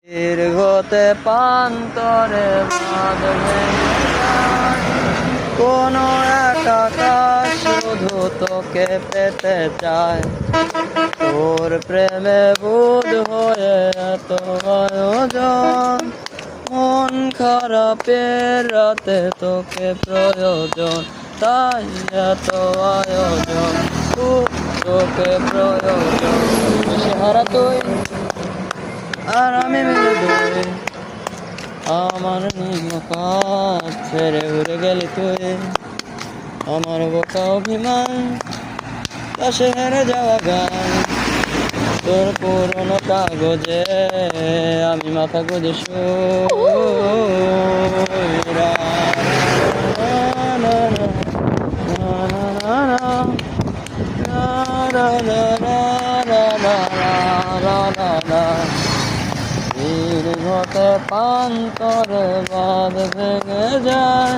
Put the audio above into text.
দীর্ঘতে পান্তরে বাঁধ ভেঙে যায়। কোনো এক আকাশ শুধু তোকে পেতে চায়। তোর প্রেমে বুধ হয়ে এত আয়োজন, মন খারাপের রাতে তোকে প্রয়োজন, তাই এত আয়োজন, তোকে প্রয়োজন। হারা তুই আর আমি মিলে দুই, আমার নিমকাত ছেড়ে উড়ে গেলি তুই। আমার বোকা অভিমান পাশে হেরে যাওয়া গান, তোর পুরনো কাগজে আমি মাথা গুঁজে দীর্ঘতে পান্তরে বাঁধ ভেঙে যায়।